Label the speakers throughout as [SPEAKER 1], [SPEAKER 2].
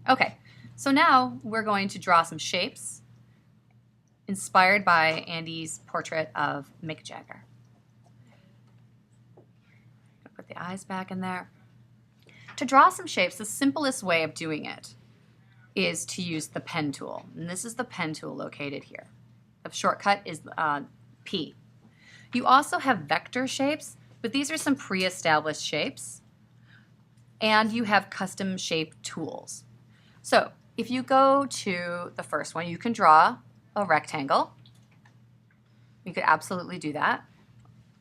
[SPEAKER 1] Okay, so now we're going to draw some shapes inspired by Andy's portrait of Mick Jagger. Put the eyes back in there. To draw some shapes, the simplest way of doing it is to use the pen tool. And this is the pen tool located here. The shortcut is P. You also have vector shapes, but these are some pre-established shapes. And you have custom shape tools. So if you go to the first one, you can draw a rectangle. You could absolutely do that.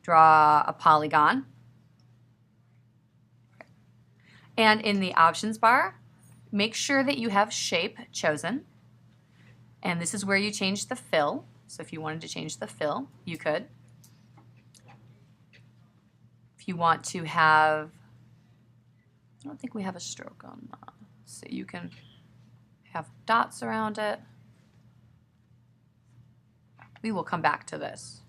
[SPEAKER 1] Draw a polygon. And in the options bar, make sure that you have shape chosen. And this is where you change the fill. So if you wanted to change the fill, you could. If you want to have, I don't think we have a stroke on that. So you can have dots around it. We will come back to this.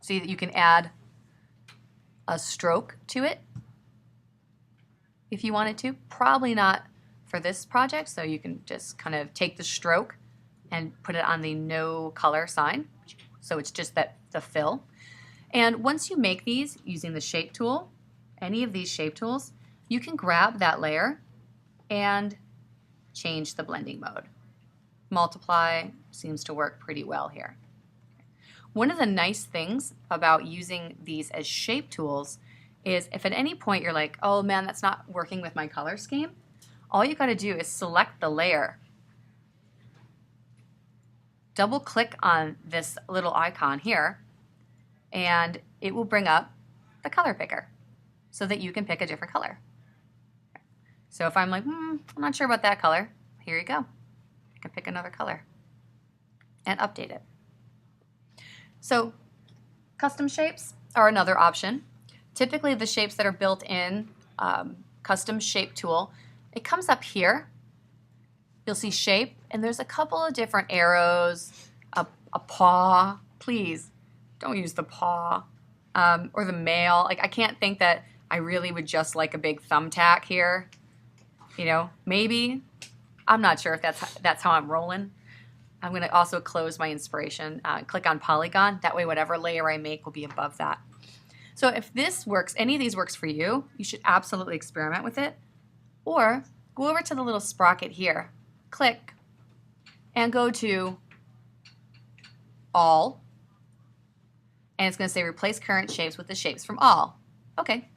[SPEAKER 1] See that you can add a stroke to it if you wanted to. Probably not for this project, so you can just kind of take the stroke and put it on the no color sign. So it's just that the fill. And once you make these using the shape tool, any of these shape tools, you can grab that layer and change the blending mode. Multiply seems to work pretty well here. One of the nice things about using these as shape tools is if at any point you're like, oh man, that's not working with my color scheme, all you got to do is select the layer, double click on this little icon here, and it will bring up the color picker so that you can pick a different color. So if I'm like, I'm not sure about that color, here you go. I can pick another color and update it. So custom shapes are another option. Typically the shapes that are built in custom shape tool, it comes up here. You'll see shape, and there's a couple of different arrows, a paw. Please don't use the paw, or the mail. Like, I can't think that I really would just like a big thumbtack here. You know, maybe. I'm not sure if that's how I'm rolling. I'm going to also close my inspiration, click on Polygon. That way whatever layer I make will be above that. So if this works, any of these works for you, you should absolutely experiment with it. Or go over to the little sprocket here, click, and go to All. And it's going to say replace current shapes with the shapes from all. Okay.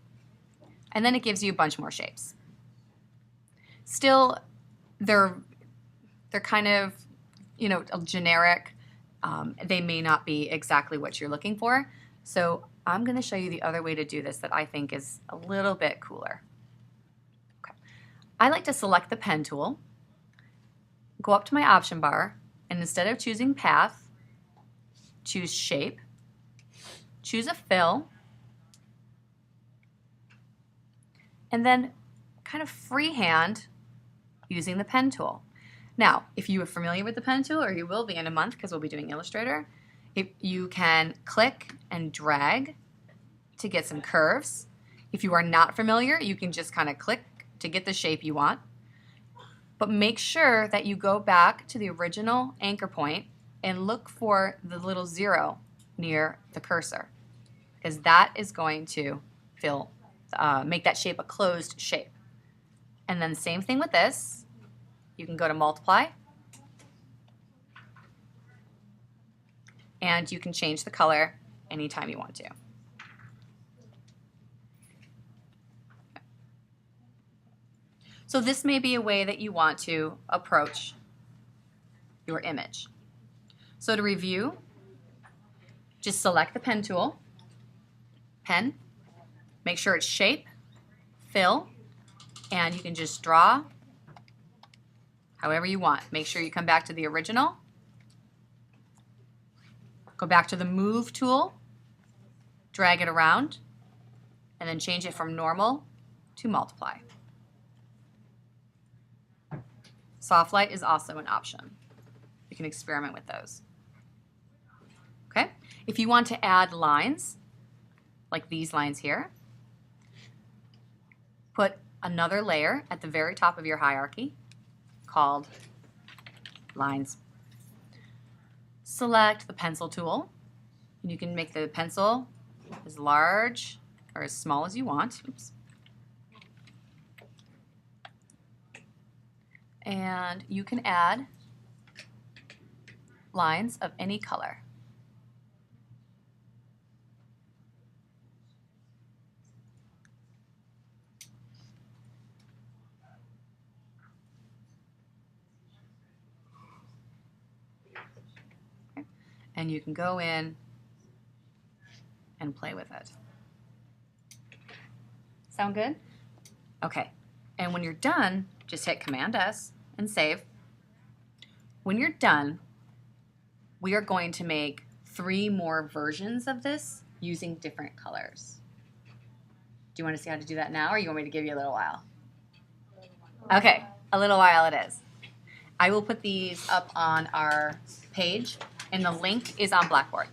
[SPEAKER 1] And then it gives you a bunch more shapes. Still, they're kind of, generic. They may not be exactly what you're looking for. So I'm going to show you the other way to do this that I think is a little bit cooler. Okay. I like to select the pen tool, go up to my option bar, and instead of choosing path, choose shape, choose a fill, and then kind of freehand using the pen tool. Now, if you are familiar with the pen tool, or you will be in a month because we'll be doing Illustrator, if you can click and drag to get some curves. If you are not familiar, you can just kind of click to get the shape you want. But make sure that you go back to the original anchor point and look for the little 0 near the cursor, because that is going to make that shape a closed shape. And then same thing with this. You can go to multiply, and you can change the color anytime you want to. So this may be a way that you want to approach your image. So to review, just select the pen tool, pen, make sure it's shape, fill, and you can just draw however you want. Make sure you come back to the original, go back to the move tool, drag it around, and then change it from normal to multiply. Soft light is also an option. You can experiment with those. Okay? If you want to add lines, like these lines here, put another layer at the very top of your hierarchy called lines. Select the pencil tool, and you can make the pencil as large or as small as you want. Oops. And you can add lines of any color. Okay. And you can go in and play with it. Sound good? Okay. And when you're done, just hit Command S and save. When you're done, we are going to make 3 more versions of this using different colors. Do you want to see how to do that now, or you want me to give you a little while? Okay, a little while it is. I will put these up on our page, and the link is on Blackboard.